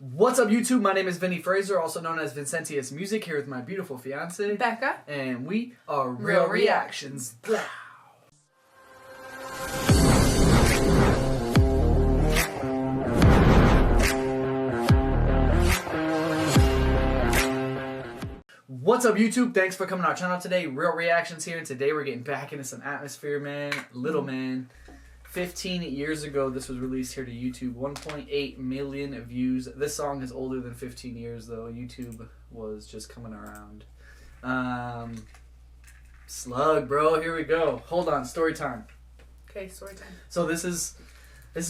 What's up, YouTube? My name is Vinny Fraser, also known as Vincentius Music, here with my beautiful fiance, Becca. And we are Real Reactions. What's up, YouTube? Thanks for coming to our channel today. Real Reactions here, and today we're getting back into some atmosphere, man. Little Man. 15 years ago, this was released here to YouTube. 1.8 million views. This song is older than 15 years, though. YouTube was just coming around. Slug, bro. Here we go. Hold on. Story time. Okay, story time. So this is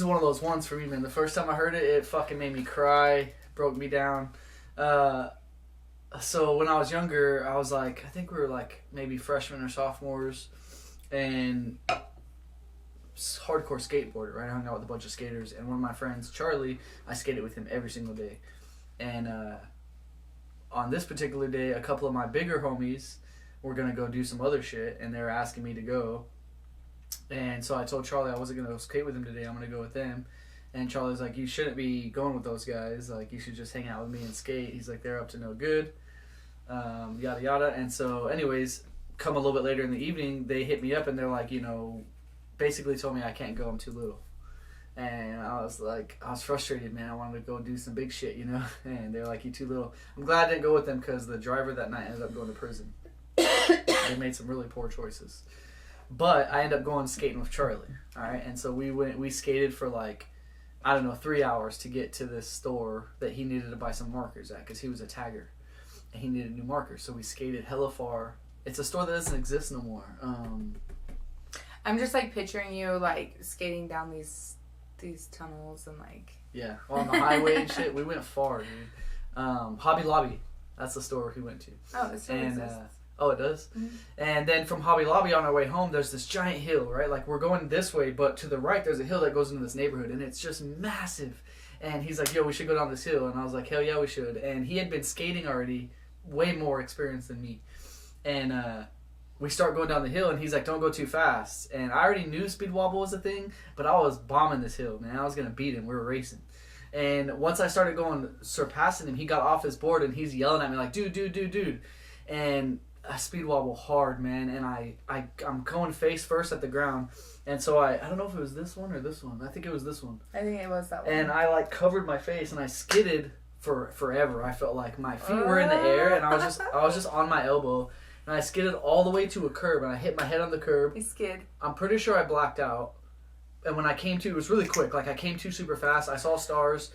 one of those ones for me, man. The first time I heard it, it fucking made me cry. Broke me down. So when I was younger, I was like, I think we were like maybe freshmen or sophomores, and hardcore skateboarder, right? I hung out with a bunch of skaters, and one of my friends, Charlie, I skated with him every single day. And on this particular day, a couple of my bigger homies were gonna go do some other shit, and they were asking me to go. And so I told Charlie I wasn't gonna go skate with him today. I'm gonna go with them. And Charlie's like, you shouldn't be going with those guys. Like, you should just hang out with me and skate. He's like, they're up to no good. Yada yada. And so, anyways, come a little bit later in the evening, they hit me up and they're like, you know, basically told me I can't go, I'm too little. And I was like, I was frustrated, man. I wanted to go do some big shit, you know. And they're like, you too little. I'm glad I didn't go with them because the driver that night ended up going to prison. They made some really poor choices. But I ended up going skating with Charlie. All right, and so we skated for like, I don't know, 3 hours to get to this store that he needed to buy some markers at because he was a tagger and he needed new markers. So we skated hella far. It's a store that doesn't exist no more. I'm just like picturing you like skating down these tunnels and like, yeah, on the highway and shit. We went far, dude. Hobby Lobby, that's the store we went to. oh, it still exists. Oh, it does? Mm-hmm. And then from Hobby Lobby on our way home, there's this giant hill, right? Like, we're going this way, but to the right, there's a hill that goes into this neighborhood, and it's just massive. And he's like, yo, we should go down this hill. And I was like, hell yeah, we should. And he had been skating already, way more experienced than me. And we start going down the hill, and he's like, don't go too fast. And I already knew speed wobble was a thing, but I was bombing this hill, man. I was going to beat him. We were racing. And once I started surpassing him, he got off his board, and he's yelling at me like, dude. And I speed wobble hard, man, and I'm going face first at the ground, and so I don't know if it was this one or this one. I think it was this one. I think it was that one. And I like covered my face and I skidded for forever. I felt like my feet were in the air and I was just on my elbow, and I skidded all the way to a curb and I hit my head on the curb. You skid. I'm pretty sure I blacked out, and when I came to, it was really quick. Like, I came to super fast. I saw stars.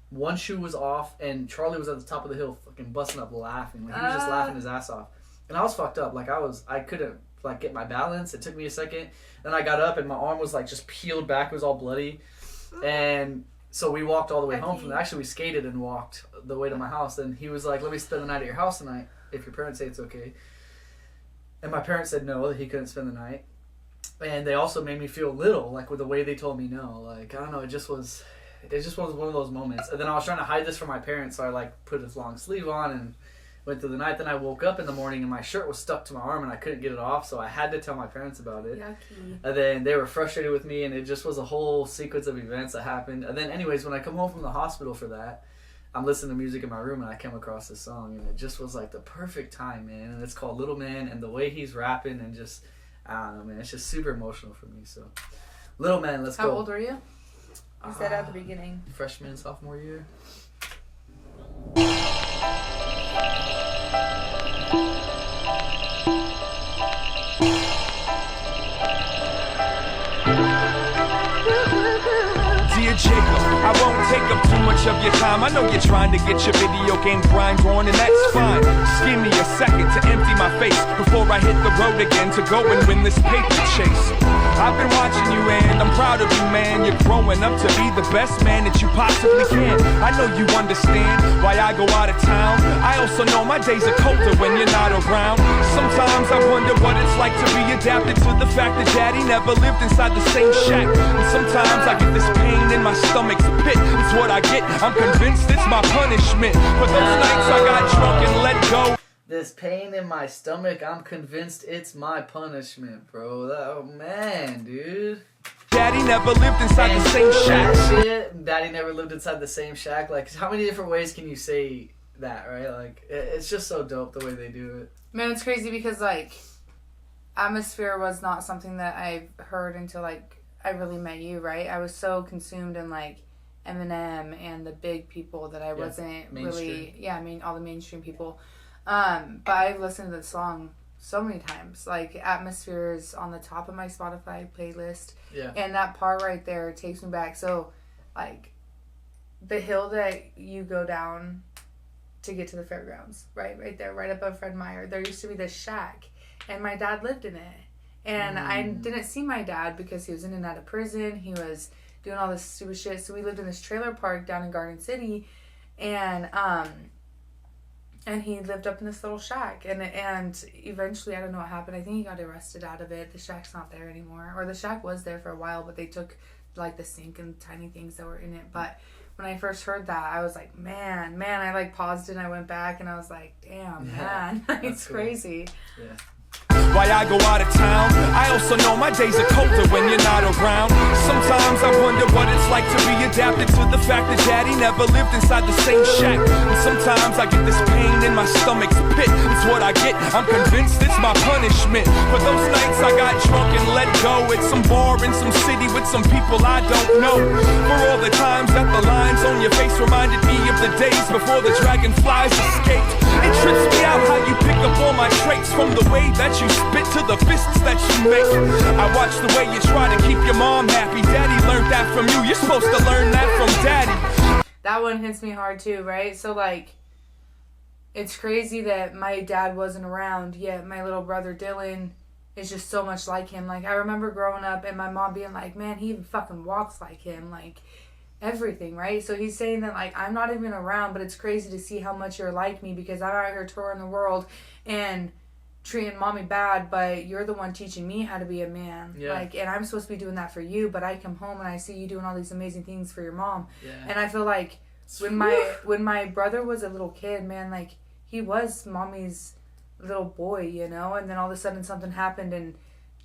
One shoe was off, and Charlie was at the top of the hill, fucking busting up laughing. Like, he was just laughing his ass off. And I was fucked up. Like, I couldn't, like, get my balance. It took me a second. Then I got up, and my arm was, like, just peeled back. It was all bloody. And so we walked all the way home from there. Actually, we skated and walked the way to my house. And he was like, let me spend the night at your house tonight, if your parents say it's okay. And my parents said no, that he couldn't spend the night. And they also made me feel little, like, with the way they told me no. Like, I don't know, it just was one of those moments. And then I was trying to hide this from my parents, so I, like, put this long sleeve on and went through the night. Then I woke up in the morning and my shirt was stuck to my arm and I couldn't get it off, so I had to tell my parents about it. Yucky. And then they were frustrated with me, and it just was a whole sequence of events that happened. And then anyways, when I come home from the hospital for that, I'm listening to music in my room and I came across this song, and it just was like the perfect time, man. And it's called Little Man, and the way he's rapping and just, I don't know, man, it's just super emotional for me. So Little Man, let's go. How old are you? You said at the beginning. Freshman, sophomore year. Dear Jacob, I won't take up too much of your time. I know you're trying to get your video game grind on, and that's fine. Just give me a second to empty my face before I hit the road again to go and win this paper chase. I've been watching you and I'm proud of you, man. You're growing up to be the best man that you possibly can. I know you understand why I go out of town. I also know my days are colder when you're not around. Sometimes I wonder what it's like to be adapted to the fact that daddy never lived inside the same shack. And sometimes I get this pain in my stomach's pit. It's what I get. I'm convinced it's my punishment for those nights I got drunk and let go. This pain in my stomach, I'm convinced it's my punishment, bro. Oh, man, dude. Daddy never lived inside the same shack. That shit, Daddy never lived inside the same shack. Like, how many different ways can you say that, right? Like, it's just so dope the way they do it. Man, it's crazy because, like, Atmosphere was not something that I heard until, like, I really met you, right? I was so consumed in, like, Eminem and the big people that I wasn't really... Yeah, I mean, all the mainstream people. But I've listened to the song so many times. Like, Atmosphere is on the top of my Spotify playlist. Yeah. And that part right there takes me back. So, like, the hill that you go down to get to the fairgrounds, right there, right above Fred Meyer, there used to be this shack. And my dad lived in it. And I didn't see my dad because he was in and out of prison. He was doing all this stupid shit. So we lived in this trailer park down in Garden City. And he lived up in this little shack. And eventually, I don't know what happened. I think he got arrested out of it. The shack's not there anymore. Or the shack was there for a while, but they took, like, the sink and tiny things that were in it. But when I first heard that, I was like, man. I, like, paused it and I went back and I was like, damn, man. It's cool. Crazy. Yeah. Why I go out of town? I also know my days are colder when you're not around. Sometimes I wonder what it's like to be adapted to the fact that Daddy never lived inside the same shack. And sometimes I get this pain in my stomach's pit. It's what I get, I'm convinced it's my punishment. For those nights I got drunk and let go at some bar in some city with some people I don't know. For all the times that the lines on your face reminded me of the days before the dragonflies escaped. It trips me out how you pick up all my traits, from the way that you spit to the fists that you make. I watch the way you try to keep your mom happy. Daddy learned that from you. You're supposed to learn that from Daddy. That one hits me hard too, right? So, like, it's crazy that my dad wasn't around, yet my little brother Dylan is just so much like him. Like, I remember growing up and my mom being like, man, he even fucking walks like him. Like, everything, right? So he's saying that, like, I'm not even around, but it's crazy to see how much you're like me because I'm out here touring the world and treating mommy bad, but you're the one teaching me how to be a man. Yeah. Like, and I'm supposed to be doing that for you, but I come home and I see you doing all these amazing things for your mom. Yeah. And I feel like when my brother was a little kid, man, like, he was mommy's little boy, you know? And then all of a sudden something happened and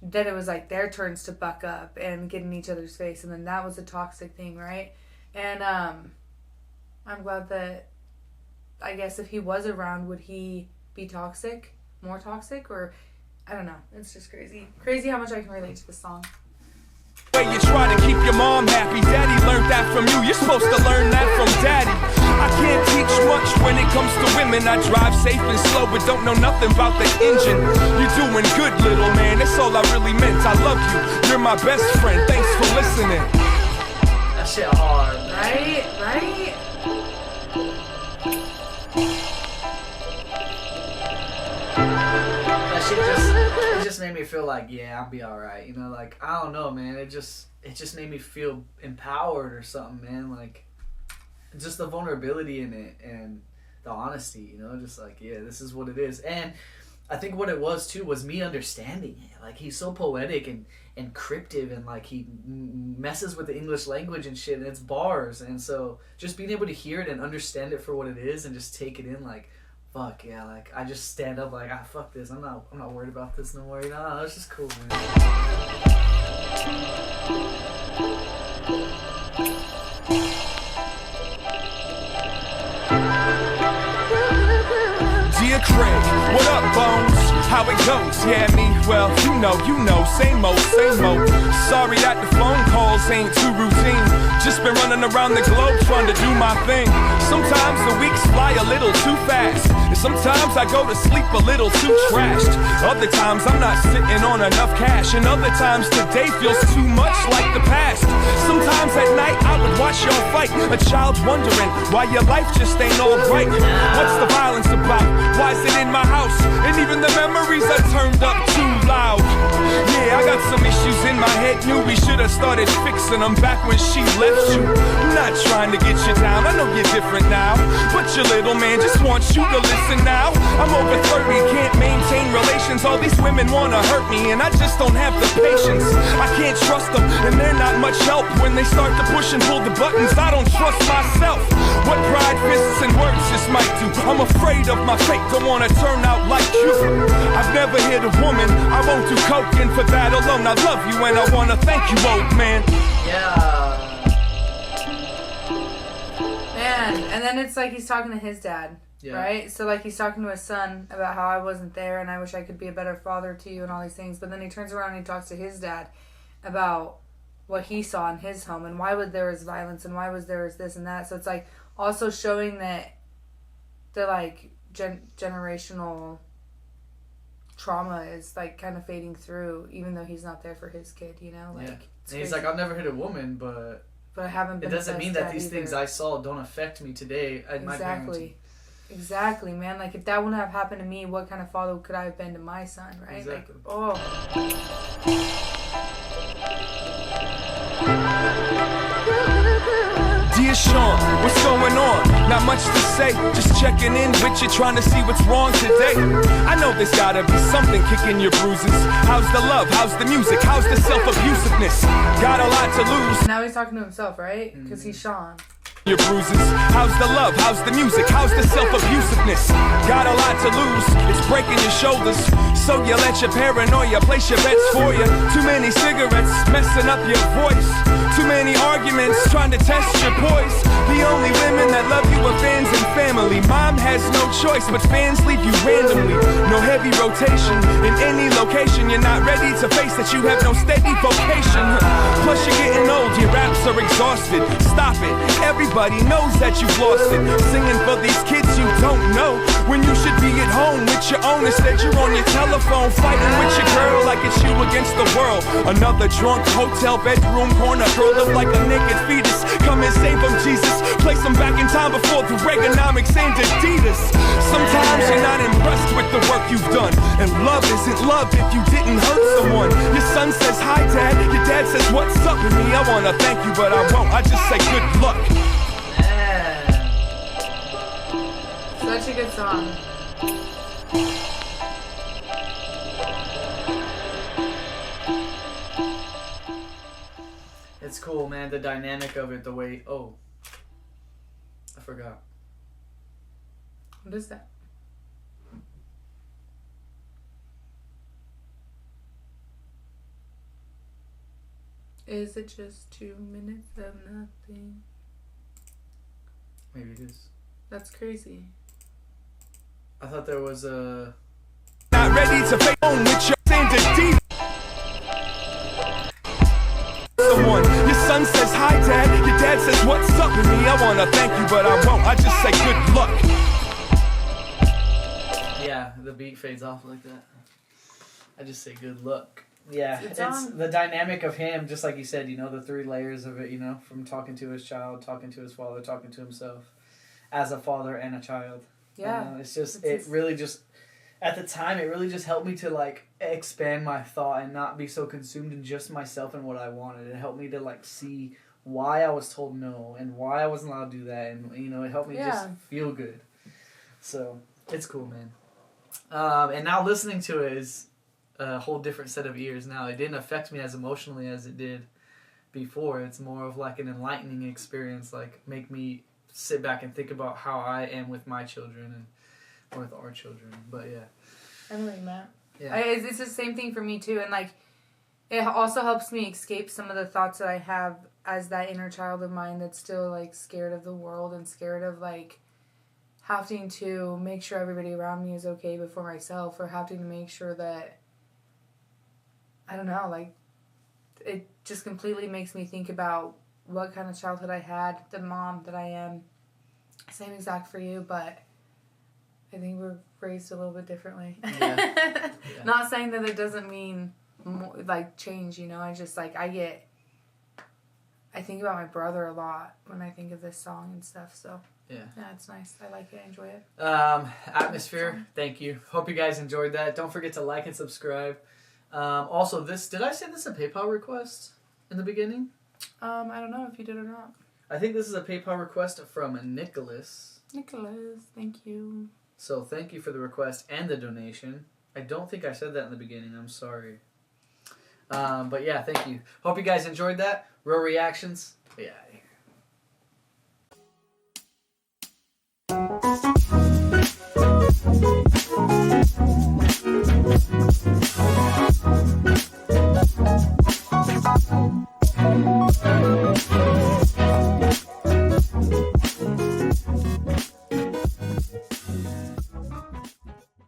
then it was like their turns to buck up and get in each other's face, and then that was a toxic thing, right? And I'm glad that, I guess if he was around, would he be toxic? More toxic? Or, I don't know. It's just crazy. Crazy how much I can relate to this song. Way you try to keep your mom happy. Daddy learned that from you. You're supposed to learn that from Daddy. I can't teach much when it comes to women. I drive safe and slow, but don't know nothing about the engine. You're doing good, little man. That's all I really meant. I love you. You're my best friend. Thanks for listening. That shit hard, man. Right? That shit it just made me feel like, yeah, I'll be alright. You know, like, I don't know, man. It just made me feel empowered or something, man. Like, just the vulnerability in it and the honesty, you know, just like, yeah, this is what it is. And I think what it was too was me understanding it. Like, he's so poetic and cryptic, and like he messes with the English language and shit, and it's bars. And so just being able to hear it and understand it for what it is and just take it in, like, fuck yeah, like, I just stand up like, fuck this, I'm not worried about this no more, you know. It's just cool, man. Dear Craig, what up, Bones? How it goes? Yeah, me, well, you know, same old. Sorry that the phone calls ain't too routine. Just been running around the globe trying to do my thing. Sometimes the weeks fly a little too fast, and sometimes I go to sleep a little too trashed. Other times I'm not sitting on enough cash, and other times today feels too much like the past. Sometimes at night I would watch y'all fight, a child wondering why your life just ain't all right. What's the violence about? Why is it in my house? And even the memories are turned up too loud. Yeah, I got some issues in my head. Knew we should have started fixing them back when she left you. I'm not trying to get you down, I know you're different now, but your little man just wants you to listen now. I'm over 30, can't maintain relations. All these women wanna hurt me, and I just don't have the patience. I can't trust them, and they're not much help. When they start to push and pull the buttons, I don't trust myself. What pride, fists, and words just might do. I'm afraid of my fate, don't wanna turn out like you. I've never hit a woman, I won't do coke, and for that alone I love you and I wanna thank you, old man. Yeah. Man, and then it's like he's talking to his dad, Yeah. right? So like he's talking to his son about how I wasn't there and I wish I could be a better father to you and all these things. But then he turns around and he talks to his dad about what he saw in his home and why there was violence and why there was this and that. So it's like also showing that the like generational trauma is like kind of fading through, even though he's not there for his kid, you know? Like, Yeah. it's And he's crazy. like, I've never hit a woman, but I haven't been it doesn't the best mean that dad these either. things I saw don't affect me today at my parenting. Exactly, man. Like, if that wouldn't have happened to me, what kind of father could I have been to my son, right? Exactly. Like, oh. Dear Sean, what's going on? Not much to say, just checking in with you, trying to see what's wrong today. I know there's gotta be something kicking your bruises. How's the love? How's the music? How's the self-abusiveness? Got a lot to lose. Now he's talking to himself, right? Because he's Sean. Your bruises. How's the love? How's the music? How's the self-abusiveness? Got a lot to lose. It's breaking your shoulders. So you let your paranoia place your bets for you. Too many cigarettes messing up your voice. Too many arguments trying to test your poise. The only women that love you are fans and family. Mom has no choice, but fans leave you randomly. No heavy rotation in any location. You're not ready to face that you have no steady vocation. Plus you're getting old, your raps are exhausted. Stop it. Everybody knows that you've lost it. Singing for these kids you don't know, when you should be at home with your own. Instead you're on your telephone fighting with your girl like it's you against the world. Another drunk hotel bedroom corner, curled up like a naked fetus. Come and save them, Jesus. Place them back in time before the Reaganomics and Adidas. Sometimes you're not impressed with the work you've done, and love isn't love if you didn't hurt someone. Your son says hi dad, your dad says what's up with me. I wanna thank you but I won't, I just say good luck. Such a good song. It's cool, man. The dynamic of it, the way. Oh, I forgot. What is that? Is it just 2 minutes of nothing? Maybe it is. That's crazy. I thought there was a. Not ready to face home with your deep. Someone, your son says hi dad, your dad says what's up with me. I wanna thank you but I won't, I just say good luck. Yeah, the beat fades off like that. I just say good luck. Yeah, It's it's the dynamic of him, just like you said, you know, the 3 layers of it, you know, from talking to his child, talking to his father, talking to himself as a father and a child. Yeah. You know, it really just, at the time, it really just helped me to, like, expand my thought and not be so consumed in just myself and what I wanted. It helped me to, like, see why I was told no and why I wasn't allowed to do that. And, you know, it helped me just feel good. So, it's cool, man. And now listening to it is a whole different set of ears now. It didn't affect me as emotionally as it did before. It's more of, like, an enlightening experience, like, make me sit back and think about how I am with my children and with our children. But yeah, I know what you meant. Yeah. It's the same thing for me too, and like it also helps me escape some of the thoughts that I have as that inner child of mine that's still like scared of the world and scared of like having to make sure everybody around me is okay before myself, or having to make sure that I don't know, like it just completely makes me think about what kind of childhood I had, the mom that I am. Same exact for you, but I think we're raised a little bit differently. Yeah. Not saying that it doesn't mean more, like change, you know. I just like I think about my brother a lot when I think of this song and stuff. So yeah, it's nice. I like it. I enjoy it. Atmosphere. Thank you. Hope you guys enjoyed that. Don't forget to like and subscribe. Also, did I say this is a PayPal request in the beginning? I don't know if you did or not. I think this is a PayPal request from Nicholas. Nicholas, thank you. So thank you for the request and the donation. I don't think I said that in the beginning. I'm sorry. But yeah, thank you. Hope you guys enjoyed that. Real reactions. Yeah.